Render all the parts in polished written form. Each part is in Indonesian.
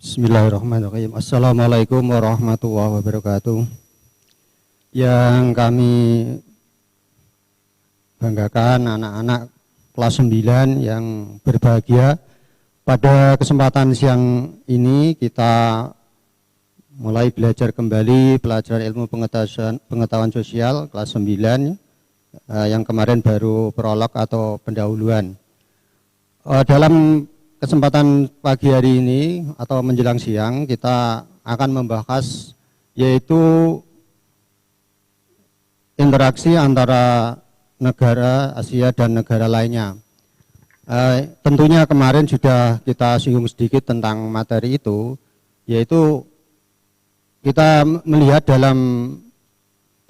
Bismillahirrahmanirrahim. Assalamualaikum warahmatullahi wabarakatuh. Yang kami banggakan anak-anak kelas 9 yang berbahagia, pada kesempatan siang ini kita mulai belajar kembali pelajaran ilmu pengetahuan sosial kelas 9 yang kemarin baru prolog atau pendahuluan. Dalam kesempatan pagi hari ini atau menjelang siang kita akan membahas yaitu interaksi antara negara Asia dan negara lainnya. Tentunya kemarin sudah kita singgung sedikit tentang materi itu, yaitu kita melihat dalam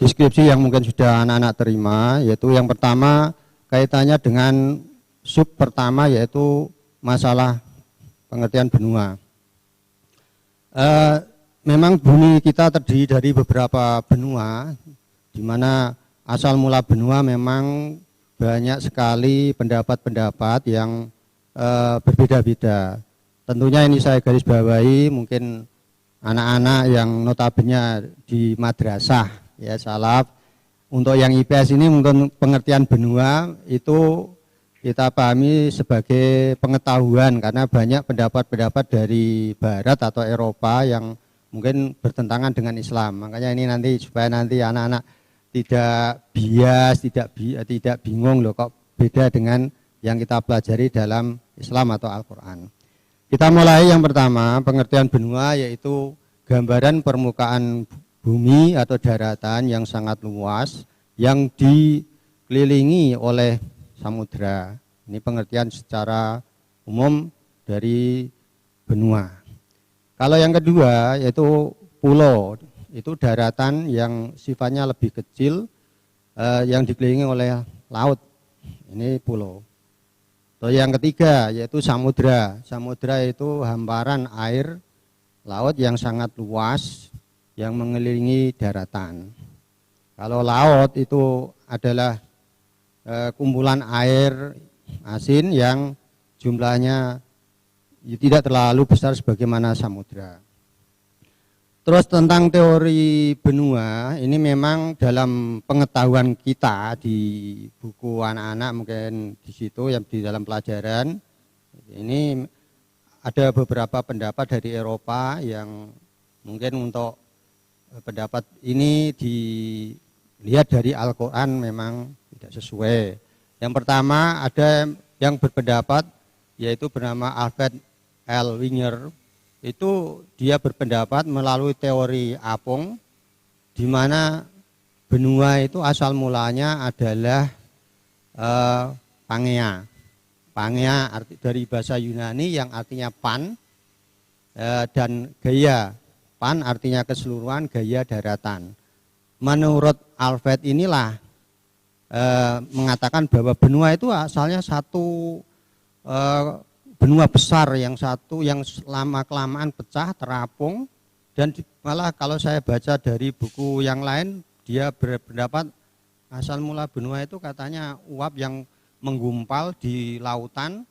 deskripsi yang mungkin sudah anak-anak terima, yaitu yang pertama kaitannya dengan sub pertama yaitu masalah pengertian benua. Memang bumi kita terdiri dari beberapa benua, di mana asal mula benua memang banyak sekali pendapat-pendapat yang berbeda-beda. Tentunya ini saya garis bawahi, mungkin anak-anak yang notabene di madrasah, ya salaf. Untuk yang IPS ini mungkin pengertian benua itu kita pahami sebagai pengetahuan karena banyak pendapat-pendapat dari Barat atau Eropa yang mungkin bertentangan dengan Islam. Makanya ini nanti supaya nanti anak-anak tidak bias, tidak bingung loh kok beda dengan yang kita pelajari dalam Islam atau Al-Quran. Kita mulai yang pertama, pengertian benua yaitu gambaran permukaan bumi atau daratan yang sangat luas yang dikelilingi oleh samudra. Ini pengertian secara umum dari benua. Kalau yang kedua yaitu pulau, itu daratan yang sifatnya lebih kecil yang dikelilingi oleh laut. Ini pulau. Lalu yang ketiga yaitu samudra. Samudra itu hamparan air laut yang sangat luas yang mengelilingi daratan. Kalau laut itu adalah kumpulan air asin yang jumlahnya tidak terlalu besar sebagaimana samudra. Terus tentang teori benua, ini memang dalam pengetahuan kita di buku anak-anak mungkin di situ yang di dalam pelajaran, ini ada beberapa pendapat dari Eropa yang mungkin untuk pendapat ini dilihat dari Al-Quran memang tidak sesuai. Yang pertama ada yang berpendapat yaitu bernama Alfred L. Winger. Itu dia berpendapat melalui teori apung di mana benua itu asal mulanya adalah Pangea. Pangea dari bahasa Yunani yang artinya pan dan Gaia. Pan artinya keseluruhan, Gaia daratan. Menurut Alfred inilah mengatakan bahwa benua itu asalnya satu benua besar yang lama-kelamaan pecah, terapung, dan malah kalau saya baca dari buku yang lain, dia berpendapat asal mula benua itu katanya uap yang menggumpal di lautan,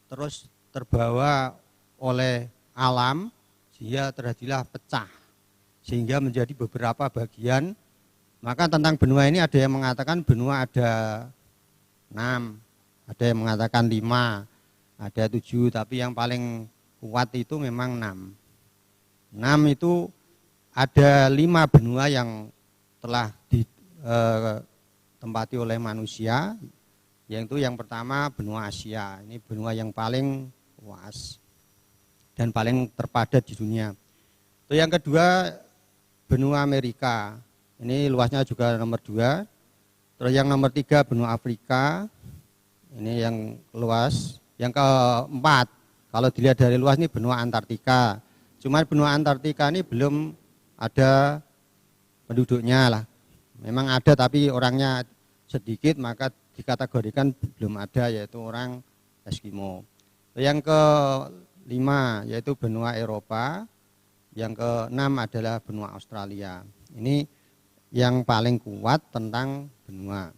terus terbawa oleh alam, sehingga terjadilah pecah, sehingga menjadi beberapa bagian. Maka tentang benua ini ada yang mengatakan benua ada 6, ada yang mengatakan 5, ada 7, tapi yang paling kuat itu memang 6. 6 itu ada 5 benua yang telah ditempati oleh manusia, yaitu yang pertama benua Asia. Ini benua yang paling luas dan paling terpadat di dunia. Itu yang kedua benua Amerika. Ini luasnya juga nomor 2. Terus yang nomor 3 benua Afrika. Ini yang luas. Yang keempat, kalau dilihat dari luas ini benua Antartika. Cuma benua Antartika ini belum ada penduduknya lah. Memang ada tapi orangnya sedikit, maka dikategorikan belum ada, yaitu orang Eskimo. Yang kelima yaitu benua Eropa. Yang keenam adalah benua Australia. Ini yang paling kuat tentang benua.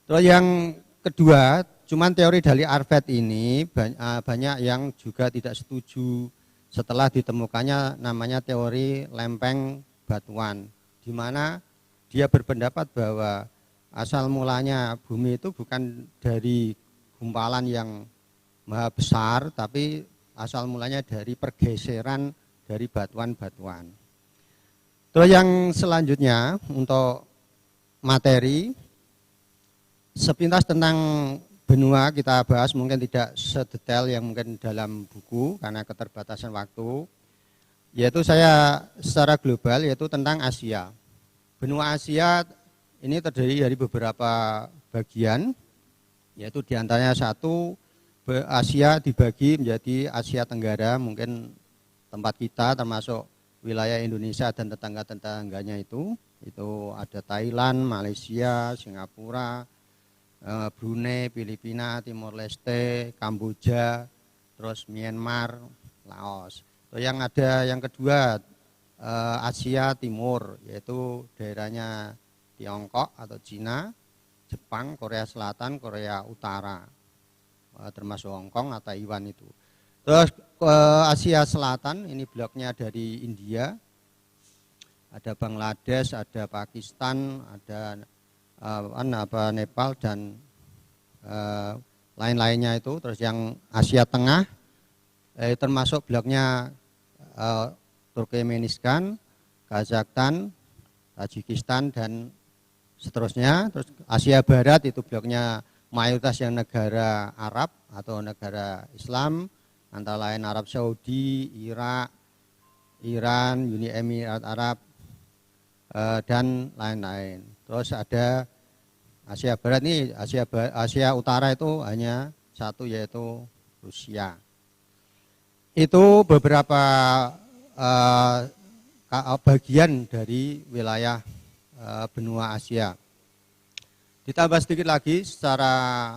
Terus yang kedua, cuman teori dari Arvet ini banyak yang juga tidak setuju setelah ditemukannya namanya teori lempeng batuan, di mana dia berpendapat bahwa asal mulanya bumi itu bukan dari gumpalan yang maha besar, tapi asal mulanya dari pergeseran dari batuan-batuan. Terus yang selanjutnya untuk materi, sepintas tentang benua kita bahas, mungkin tidak sedetail yang mungkin dalam buku karena keterbatasan waktu. Yaitu saya secara global yaitu tentang Asia. Benua Asia ini terdiri dari beberapa bagian, yaitu diantaranya satu, Asia dibagi menjadi Asia Tenggara, mungkin tempat kita termasuk wilayah Indonesia dan tetangga-tetangganya itu ada Thailand, Malaysia, Singapura, Brunei, Filipina, Timor Leste, Kamboja, terus Myanmar, Laos. Yang ada yang kedua Asia Timur, yaitu daerahnya Tiongkok atau Cina, Jepang, Korea Selatan, Korea Utara, termasuk Hong Kong atau Taiwan itu. Terus Asia Selatan ini bloknya dari India, ada Bangladesh, ada Pakistan, ada Nepal dan lain-lainnya itu. Terus yang Asia Tengah termasuk bloknya Turkmenistan, Kazakhstan, Tajikistan dan seterusnya. Terus Asia Barat itu bloknya mayoritas yang negara Arab atau negara Islam, antara lain Arab Saudi, Irak, Iran, Uni Emirat Arab dan lain-lain. Terus ada Asia Barat ini, Asia Utara itu hanya satu, yaitu Rusia. Itu beberapa bagian dari wilayah benua Asia. Ditambah sedikit lagi secara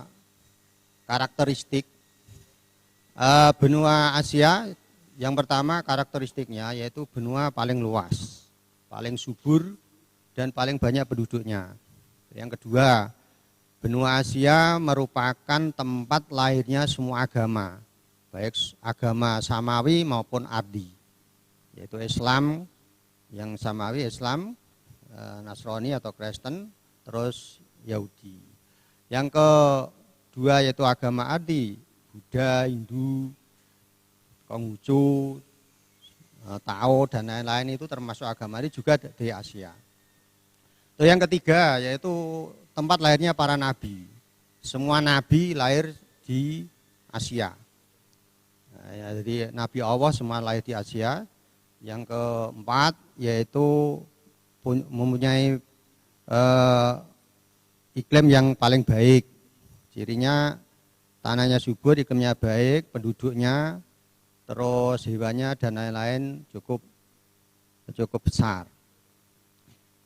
karakteristik benua Asia, yang pertama karakteristiknya yaitu benua paling luas, paling subur dan paling banyak penduduknya. Yang kedua, benua Asia merupakan tempat lahirnya semua agama, baik agama Samawi maupun Ardi, yaitu Islam, yang Samawi Islam, Nasrani atau Kristen, terus Yahudi. Yang kedua yaitu agama Ardi, Buddha, Hindu, Konghucu, Tao dan lain-lain itu termasuk agama ini juga di Asia. Yang ketiga yaitu tempat lahirnya para nabi. Semua nabi lahir di Asia. Nah, jadi nabi Allah semua lahir di Asia. Yang keempat yaitu mempunyai iklim yang paling baik. Cirinya tanahnya subur, iklimnya baik, penduduknya, terus hewannya dan lain-lain cukup besar.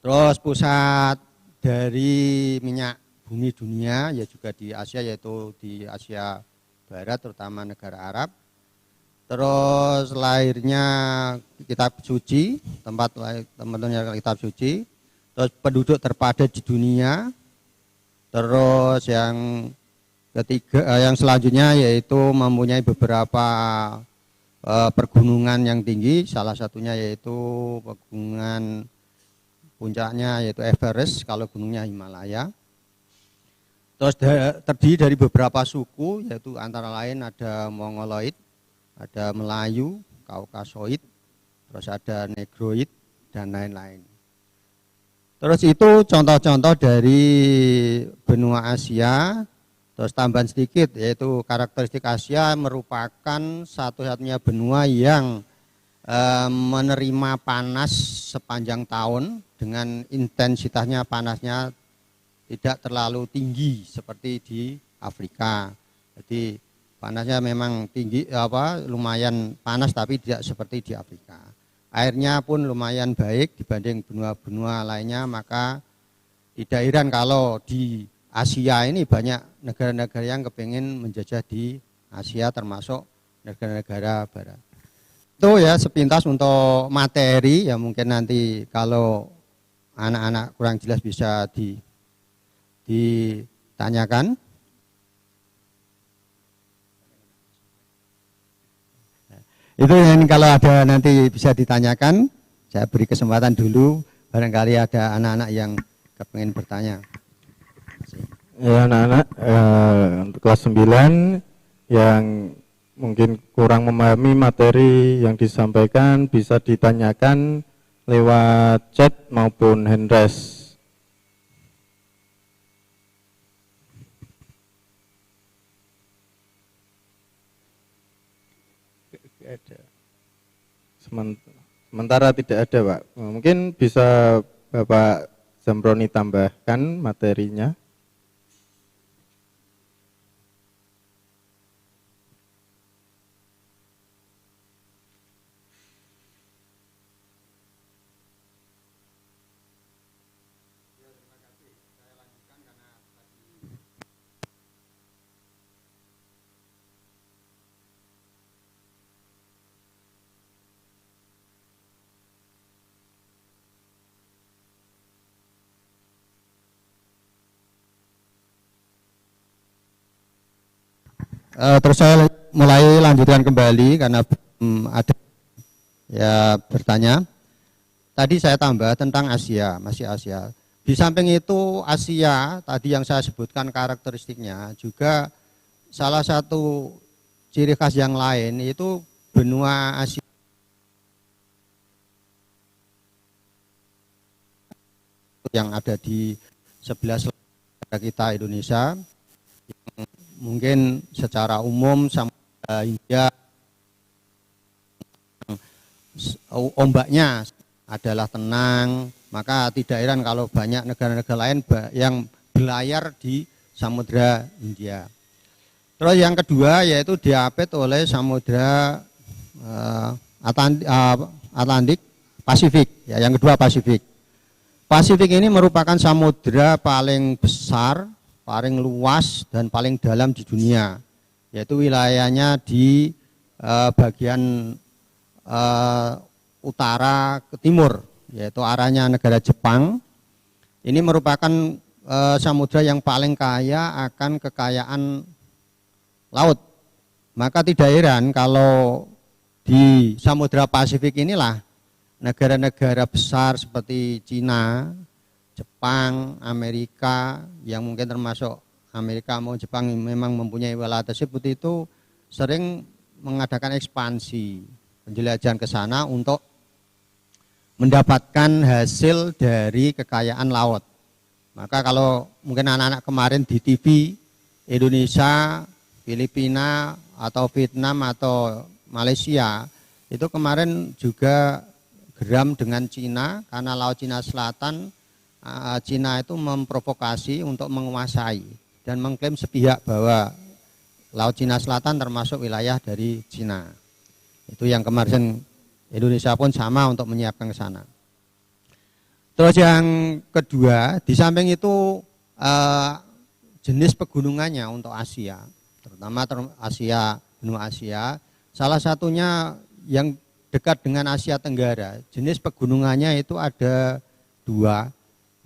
Terus pusat dari minyak bumi dunia ya juga di Asia, yaitu di Asia Barat terutama negara Arab. Terus lahirnya kitab suci, tempat teman-teman kitab suci. Terus penduduk terpadat di dunia. Terus yang ketiga, yang selanjutnya yaitu mempunyai beberapa pergunungan yang tinggi, salah satunya yaitu pegunungan puncaknya yaitu Everest, kalau gunungnya Himalaya. Terus terdiri dari beberapa suku, yaitu antara lain ada Mongoloid, ada Melayu, Kaukasoid, terus ada Negroid dan lain-lain. Terus itu contoh-contoh dari benua Asia. Terus tambahan sedikit, yaitu karakteristik Asia merupakan satu-satunya benua yang menerima panas sepanjang tahun dengan intensitasnya panasnya tidak terlalu tinggi seperti di Afrika. Jadi panasnya memang tinggi, lumayan panas tapi tidak seperti di Afrika. Airnya pun lumayan baik dibanding benua-benua lainnya, maka tidak heran kalau di Asia ini banyak negara-negara yang kepingin menjajah di Asia, termasuk negara-negara Barat. Itu ya sepintas untuk materi, ya mungkin nanti kalau anak-anak kurang jelas bisa ditanyakan. Itu yang kalau ada nanti bisa ditanyakan, saya beri kesempatan dulu, barangkali ada anak-anak yang kepengen bertanya. Ya anak-anak untuk kelas 9 yang mungkin kurang memahami materi yang disampaikan bisa ditanyakan lewat chat maupun hand raise. Sementara tidak ada, Pak. Mungkin bisa Bapak Zamroni tambahkan materinya. Terus saya mulai lanjutkan kembali karena ada ya bertanya. Tadi saya tambah tentang Asia, masih Asia. Di samping itu Asia tadi yang saya sebutkan karakteristiknya juga salah satu ciri khas yang lain itu benua Asia yang ada di sebelah selatan kita Indonesia. Mungkin secara umum Samudra Hindia ombaknya adalah tenang, maka tidak heran kalau banyak negara-negara lain yang berlayar di Samudra Hindia. Terus yang kedua yaitu diapit oleh Samudra Atlantik, Pasifik. Ya, yang kedua Pasifik. Pasifik ini merupakan samudra paling besar, paling luas dan paling dalam di dunia, yaitu wilayahnya di bagian utara ke timur, yaitu arahnya negara Jepang. Ini merupakan samudra yang paling kaya akan kekayaan laut. Maka tidak heran kalau di Samudra Pasifik inilah negara-negara besar seperti Cina, Jepang, Amerika, yang mungkin termasuk Amerika maupun Jepang memang mempunyai wilayah tersebut itu sering mengadakan ekspansi, penjelajahan ke sana untuk mendapatkan hasil dari kekayaan laut. Maka kalau mungkin anak-anak kemarin di TV Indonesia, Filipina, atau Vietnam, atau Malaysia, itu kemarin juga geram dengan Cina karena Laut Cina Selatan, Cina itu memprovokasi untuk menguasai dan mengklaim sepihak bahwa Laut Cina Selatan termasuk wilayah dari Cina. Itu yang kemarin Indonesia pun sama untuk menyiapkan ke sana. Terus yang kedua, di samping itu jenis pegunungannya untuk Asia, terutama Asia, benua Asia, salah satunya yang dekat dengan Asia Tenggara, jenis pegunungannya itu ada dua,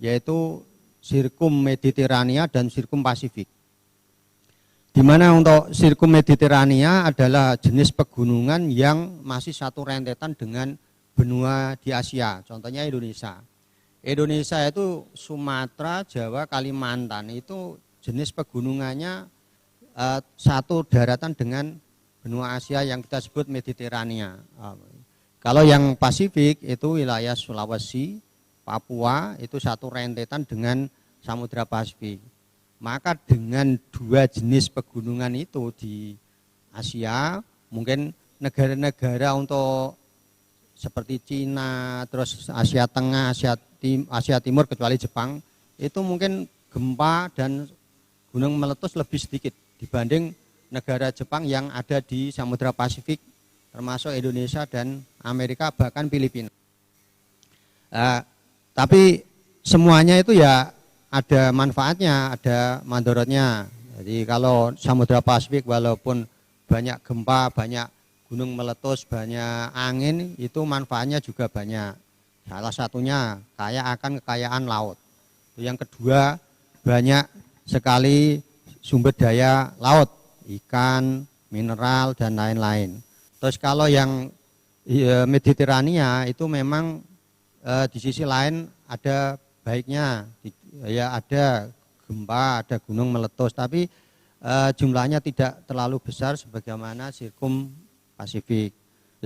yaitu Sirkum Mediterania dan Sirkum Pasifik. Di mana untuk Sirkum Mediterania adalah jenis pegunungan yang masih satu rentetan dengan benua di Asia, contohnya Indonesia. Indonesia itu Sumatera, Jawa, Kalimantan, itu jenis pegunungannya satu daratan dengan benua Asia yang kita sebut Mediterania. Kalau yang Pasifik itu wilayah Sulawesi, Papua, itu satu rentetan dengan Samudra Pasifik. Maka dengan dua jenis pegunungan itu di Asia, mungkin negara-negara untuk seperti Cina, terus Asia Tengah, Asia Timur kecuali Jepang, itu mungkin gempa dan gunung meletus lebih sedikit dibanding negara Jepang yang ada di Samudra Pasifik, termasuk Indonesia dan Amerika, bahkan Filipina. Tapi semuanya itu ya ada manfaatnya, ada mandorotnya. Jadi kalau Samudra Pasifik walaupun banyak gempa, banyak gunung meletus, banyak angin, itu manfaatnya juga banyak. Salah satunya kaya akan kekayaan laut. Yang kedua, banyak sekali sumber daya laut, ikan, mineral, dan lain-lain. Terus kalau yang Mediterania itu memang di sisi lain ada baiknya, ya ada gempa, ada gunung meletus, tapi jumlahnya tidak terlalu besar sebagaimana Sirkum Pasifik.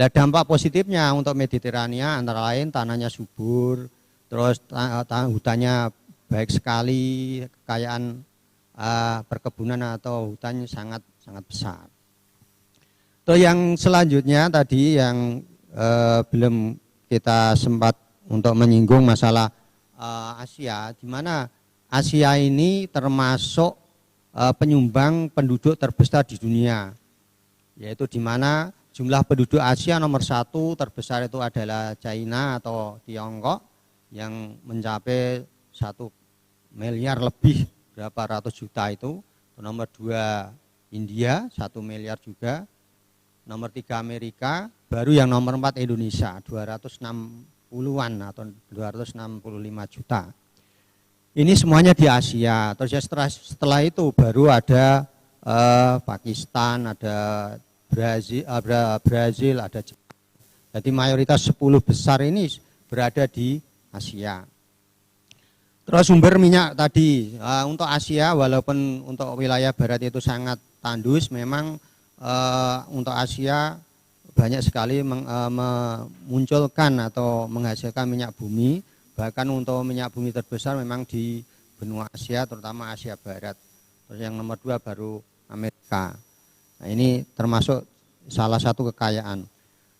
Nah, dampak positifnya untuk Mediterania antara lain tanahnya subur, terus hutannya baik sekali, kekayaan perkebunan atau hutannya sangat besar. Terus yang selanjutnya tadi yang belum kita sempat untuk menyinggung masalah Asia, di mana Asia ini termasuk penyumbang penduduk terbesar di dunia, yaitu di mana jumlah penduduk Asia nomor 1 terbesar itu adalah China atau Tiongkok yang mencapai 1 miliar lebih berapa ratus juta itu. Nomor 2 India 1 miliar juga. Nomor 3 Amerika, baru yang nomor 4 Indonesia 260-an atau 265 juta. Ini semuanya di Asia. Terus ya setelah itu baru ada Pakistan, ada Brazil, ada Jepang. Jadi mayoritas 10 besar ini berada di Asia. Terus sumber minyak tadi untuk Asia, walaupun untuk wilayah barat itu sangat tandus, memang untuk Asia banyak sekali memunculkan atau menghasilkan minyak bumi. Bahkan untuk minyak bumi terbesar memang di benua Asia, terutama Asia Barat. Terus yang nomor 2 baru Amerika. Nah, ini termasuk salah satu kekayaan.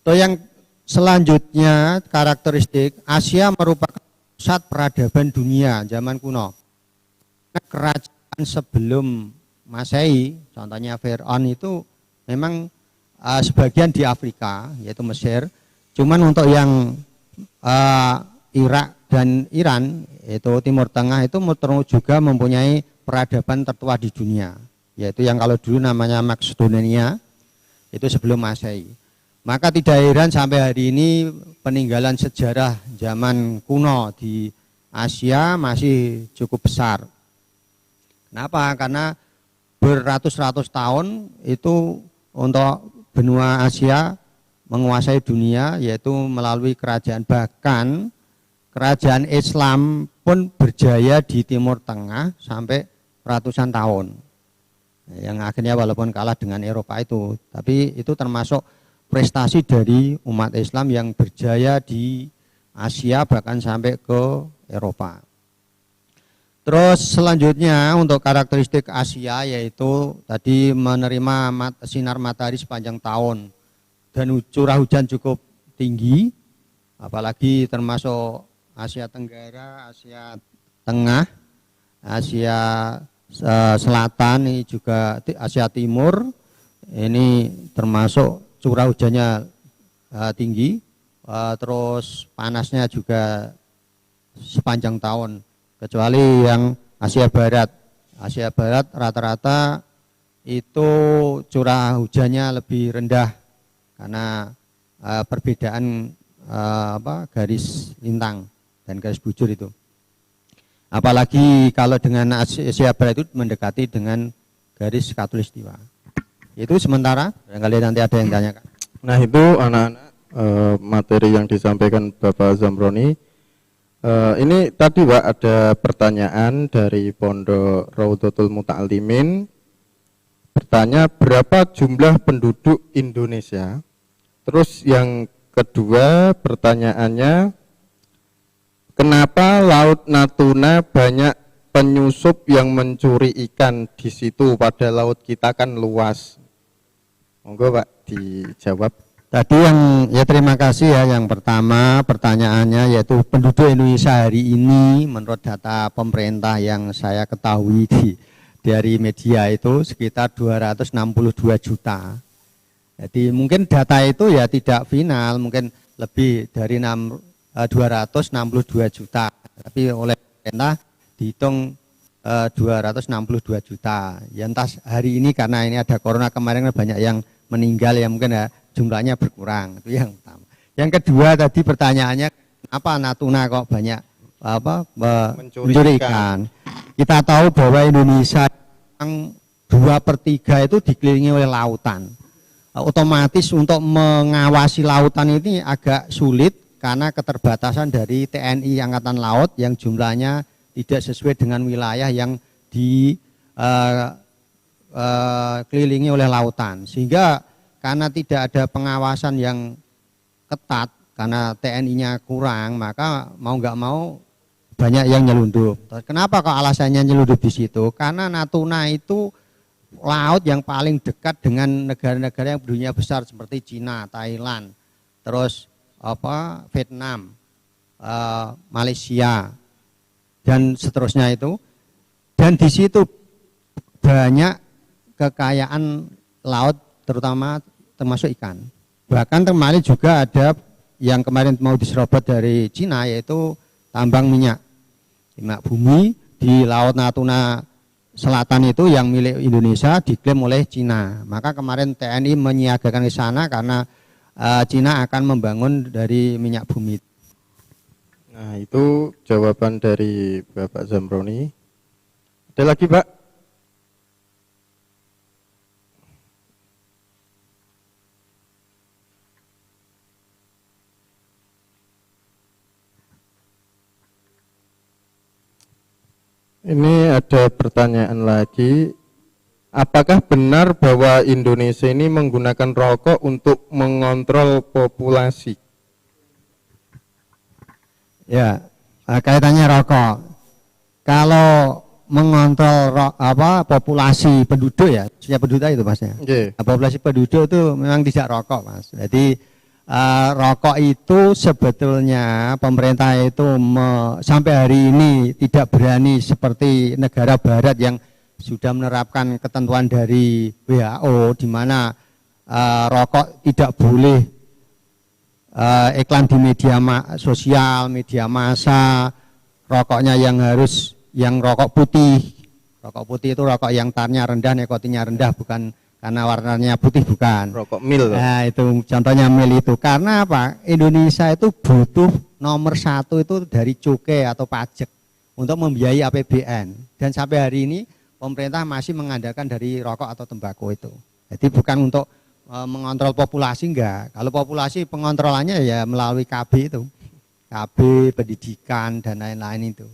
Terus yang selanjutnya karakteristik Asia merupakan pusat peradaban dunia zaman kuno. Kerajaan sebelum Masehi, contohnya Firaun itu memang sebagian di Afrika, yaitu Mesir. Cuman untuk yang Irak dan Iran, yaitu Timur Tengah, itu juga mempunyai peradaban tertua di dunia, yaitu yang kalau dulu namanya Makedonia, itu sebelum Masehi. Maka tidak heran sampai hari ini peninggalan sejarah zaman kuno di Asia masih cukup besar. Kenapa? Karena beratus-ratus tahun itu untuk benua Asia menguasai dunia, yaitu melalui kerajaan. Bahkan kerajaan Islam pun berjaya di Timur Tengah sampai ratusan tahun. Yang akhirnya walaupun kalah dengan Eropa itu, tapi itu termasuk prestasi dari umat Islam yang berjaya di Asia bahkan sampai ke Eropa. Terus selanjutnya untuk karakteristik Asia yaitu tadi menerima sinar matahari sepanjang tahun dan curah hujan cukup tinggi, apalagi termasuk Asia Tenggara, Asia Tengah, Asia Selatan, ini juga Asia Timur, ini termasuk curah hujannya tinggi, terus panasnya juga sepanjang tahun, kecuali yang Asia Barat. Asia Barat rata-rata itu curah hujannya lebih rendah karena perbedaan garis lintang dan garis bujur itu. Apalagi kalau dengan Asia Barat itu mendekati dengan garis khatulistiwa. Itu sementara, barangkali nanti ada yang tanyakan. Nah itu anak-anak materi yang disampaikan Bapak Zamroni. Ini tadi Pak ada pertanyaan dari Pondok Raudhatul Muta'alimin. Bertanya berapa jumlah penduduk Indonesia. Terus yang kedua pertanyaannya, kenapa Laut Natuna banyak penyusup yang mencuri ikan di situ, pada laut kita kan luas? Monggo Pak dijawab. Tadi ya terima kasih ya. Yang pertama pertanyaannya yaitu penduduk Indonesia hari ini menurut data pemerintah yang saya ketahui dari media itu sekitar 262 juta. Jadi mungkin data itu ya tidak final, mungkin lebih dari 262 juta. Tapi oleh pemerintah dihitung 262 juta. Ya entah hari ini karena ini ada corona kemarin banyak yang meninggal ya mungkin ya jumlahnya berkurang. Itu yang pertama. Yang kedua tadi pertanyaannya apa Natuna kok banyak mencuri ikan. Kita tahu bahwa Indonesia yang 2/3 itu dikelilingi oleh lautan. otomatis untuk mengawasi lautan ini agak sulit karena keterbatasan dari TNI Angkatan Laut yang jumlahnya tidak sesuai dengan wilayah yang dikelilingi oleh lautan. Sehingga karena tidak ada pengawasan yang ketat, karena TNI-nya kurang, maka mau nggak mau banyak yang nyelundup. Kenapa kok alasannya nyelundup di situ? Karena Natuna itu laut yang paling dekat dengan negara-negara yang dunia besar seperti Cina, Thailand, terus Vietnam, Malaysia, dan seterusnya itu. Dan di situ banyak kekayaan laut, terutama termasuk ikan. Bahkan kemarin juga ada yang kemarin mau diserobot dari Cina, yaitu tambang minyak bumi di Laut Natuna Selatan itu yang milik Indonesia diklaim oleh Cina. Maka kemarin TNI menyiagakan di sana karena Cina akan membangun dari minyak bumi. Nah, itu jawaban dari Bapak Zamroni. Ada lagi, Pak? Ini ada pertanyaan lagi. Apakah benar bahwa Indonesia ini menggunakan rokok untuk mengontrol populasi? Ya, kaitannya rokok. Kalau mengontrol populasi penduduk ya, setiap penduduk itu Mas ya. Okay. Populasi penduduk itu memang tidak rokok Mas. Jadi rokok itu sebetulnya pemerintah itu sampai hari ini tidak berani seperti negara barat yang sudah menerapkan ketentuan dari WHO di mana rokok tidak boleh iklan di media sosial, media massa, rokoknya yang rokok putih. Rokok putih itu rokok yang tarnya rendah, nikotinnya rendah, bukan karena warnanya putih, bukan. Rokok mil. Nah, itu contohnya mil itu. Karena apa? Indonesia itu butuh nomor 1 itu dari cukai atau pajak untuk membiayai APBN. Dan sampai hari ini pemerintah masih mengandalkan dari rokok atau tembakau itu. Jadi bukan untuk mengontrol populasi, enggak. Kalau populasi pengontrolannya ya melalui KB itu. KB, pendidikan, dan lain-lain itu.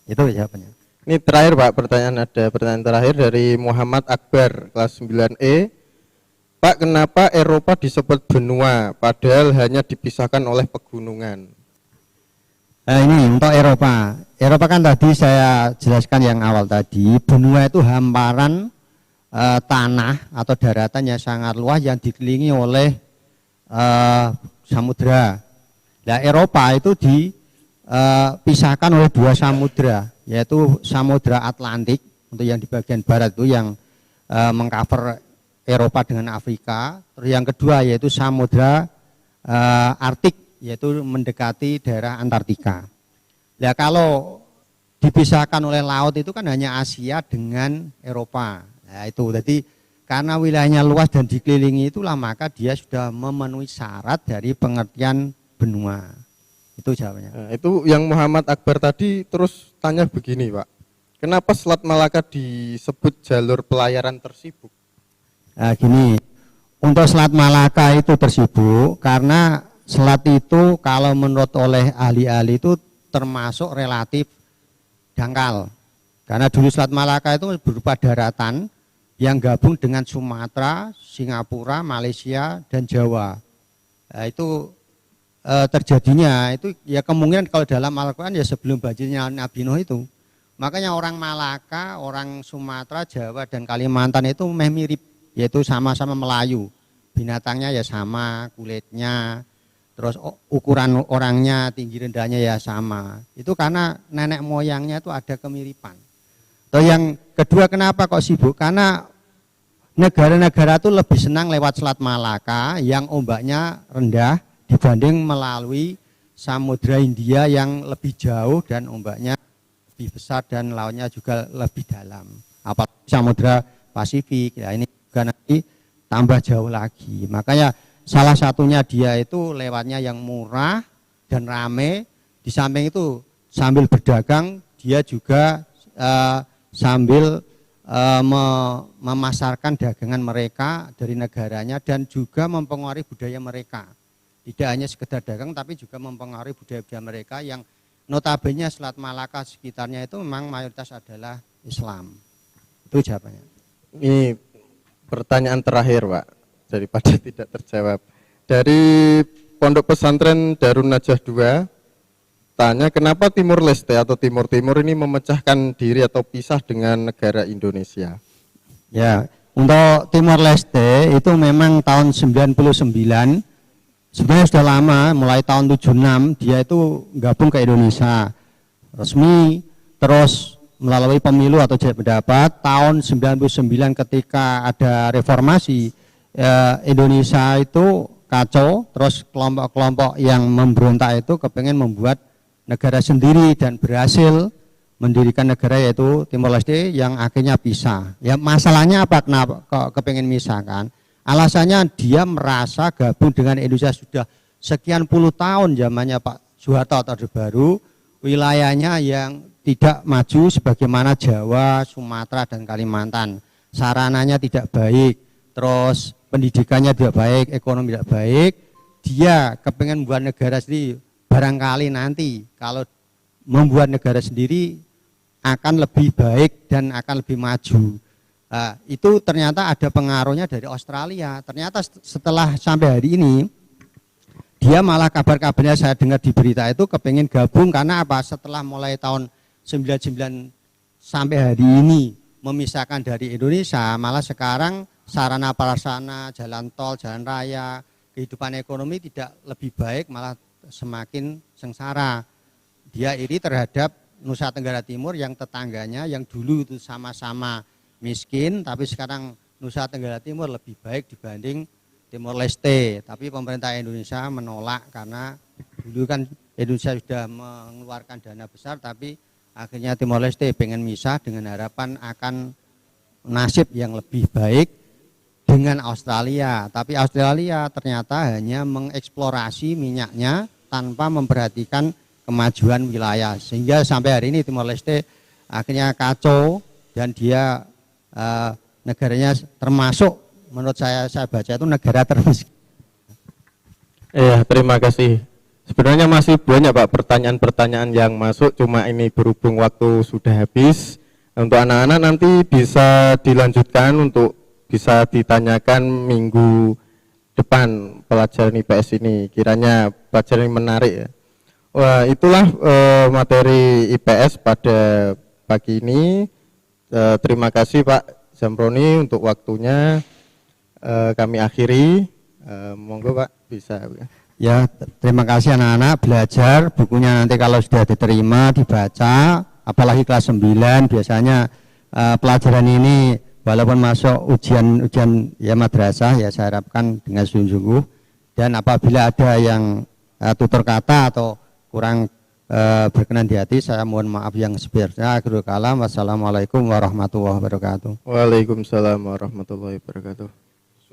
Itu jawabannya. Ini terakhir Pak, pertanyaan terakhir dari Muhammad Akbar, kelas 9E. Pak, kenapa Eropa disebut benua, padahal hanya dipisahkan oleh pegunungan? Ini untuk Eropa. Eropa kan tadi saya jelaskan yang awal tadi, benua itu hamparan tanah atau daratan yang sangat luas yang dikelilingi oleh samudra. Nah, Eropa itu dipisahkan oleh 2 samudra, yaitu Samudra Atlantik untuk yang di bagian barat itu yang mengcover Eropa dengan Afrika. Terus yang kedua yaitu Samudra Arktik, yaitu mendekati daerah Antartika. Nah, kalau dipisahkan oleh laut itu kan hanya Asia dengan Eropa. Nah, itu jadi karena wilayahnya luas dan dikelilingi itulah maka dia sudah memenuhi syarat dari pengertian benua. Itu jawabannya. Nah, itu yang Muhammad Akbar tadi terus tanya begini Pak, kenapa Selat Malaka disebut jalur pelayaran tersibuk? Nah, gini, untuk Selat Malaka itu tersibuk karena selat itu kalau menurut oleh ahli-ahli itu termasuk relatif dangkal. Karena dulu Selat Malaka itu berupa daratan yang gabung dengan Sumatera, Singapura, Malaysia, dan Jawa. Nah, itu terjadinya itu ya kemungkinan kalau dalam Al-Quran ya sebelum banjirnya Nabi Nuh itu. Makanya orang Malaka, orang Sumatera, Jawa, dan Kalimantan itu mirip, yaitu sama-sama Melayu. Binatangnya ya sama, kulitnya, terus ukuran orangnya, tinggi rendahnya ya sama. Itu karena nenek moyangnya itu ada kemiripan. Atau yang kedua, kenapa kok sibuk? Karena negara-negara itu lebih senang lewat Selat Malaka yang ombaknya rendah dibanding melalui Samudra Hindia yang lebih jauh dan ombaknya lebih besar dan lautnya juga lebih dalam. Apalagi Samudra Pasifik, ya ini juga nanti tambah jauh lagi. Makanya salah satunya dia itu lewatnya yang murah dan rame. Di samping itu sambil berdagang dia juga sambil memasarkan dagangan mereka dari negaranya dan juga mempengaruhi budaya mereka. Tidak hanya sekedar dagang tapi juga mempengaruhi budaya-budaya mereka yang notabene Selat Malaka sekitarnya itu memang mayoritas adalah Islam. Itu jawabannya. Ini pertanyaan terakhir, Pak, daripada tidak terjawab. Dari Pondok Pesantren Darun Najah 2 tanya kenapa Timur Leste atau Timur Timur ini memecahkan diri atau pisah dengan negara Indonesia? Ya, untuk Timor Leste itu memang tahun 99, sebenarnya sudah lama, mulai tahun 76 dia itu gabung ke Indonesia resmi, terus melalui pemilu atau jajak pendapat. Tahun 99 ketika ada reformasi, Indonesia itu kacau, terus kelompok-kelompok yang memberontak itu kepengen membuat negara sendiri dan berhasil mendirikan negara yaitu Timor Leste yang akhirnya pisah. Ya masalahnya apa, kenapa kok kepengen misahkan? Alasannya dia merasa gabung dengan Indonesia sudah sekian puluh tahun, zamannya Pak Soeharto atau Orde Baru, wilayahnya yang tidak maju sebagaimana Jawa, Sumatera dan Kalimantan. Sarananya tidak baik, terus pendidikannya tidak baik, ekonomi tidak baik. Dia kepengen membuat negara sendiri. Barangkali nanti kalau membuat negara sendiri akan lebih baik dan akan lebih maju. Nah, itu ternyata ada pengaruhnya dari Australia. Ternyata setelah sampai hari ini, dia malah kabar-kabarnya saya dengar di berita itu kepengen gabung karena apa? Setelah mulai tahun 99 sampai hari ini memisahkan dari Indonesia, malah sekarang sarana prasarana, jalan tol, jalan raya, kehidupan ekonomi tidak lebih baik, malah semakin sengsara. Dia iri terhadap Nusa Tenggara Timur yang tetangganya yang dulu itu sama-sama miskin, tapi sekarang Nusa Tenggara Timur lebih baik dibanding Timor Leste. Tapi pemerintah Indonesia menolak karena dulu kan Indonesia sudah mengeluarkan dana besar, tapi akhirnya Timor Leste pengen misah dengan harapan akan nasib yang lebih baik dengan Australia. Tapi Australia ternyata hanya mengeksplorasi minyaknya tanpa memperhatikan kemajuan wilayah, sehingga sampai hari ini Timor Leste akhirnya kacau dan dia negaranya termasuk menurut saya baca itu negara termiskin. Terima kasih. Sebenarnya masih banyak Pak pertanyaan-pertanyaan yang masuk, cuma ini berhubung waktu sudah habis. Untuk anak-anak nanti bisa dilanjutkan untuk bisa ditanyakan minggu depan pelajaran IPS ini, kiranya pelajaran yang menarik ya. Wah, itulah materi IPS pada pagi ini. Terima kasih Pak Zamroni untuk waktunya. Kami akhiri. Monggo Pak bisa. Ya, terima kasih anak-anak, belajar bukunya nanti kalau sudah diterima dibaca, apalagi kelas 9 biasanya pelajaran ini walaupun masuk ujian ya madrasah ya saya harapkan dengan sungguh-sungguh, dan apabila ada yang tutur kata atau kurang berkenan di hati saya mohon maaf yang sebesar-besarnya. Akhirul kalam, wassalamualaikum warahmatullahi wabarakatuh. Waalaikumsalam warahmatullahi wabarakatuh.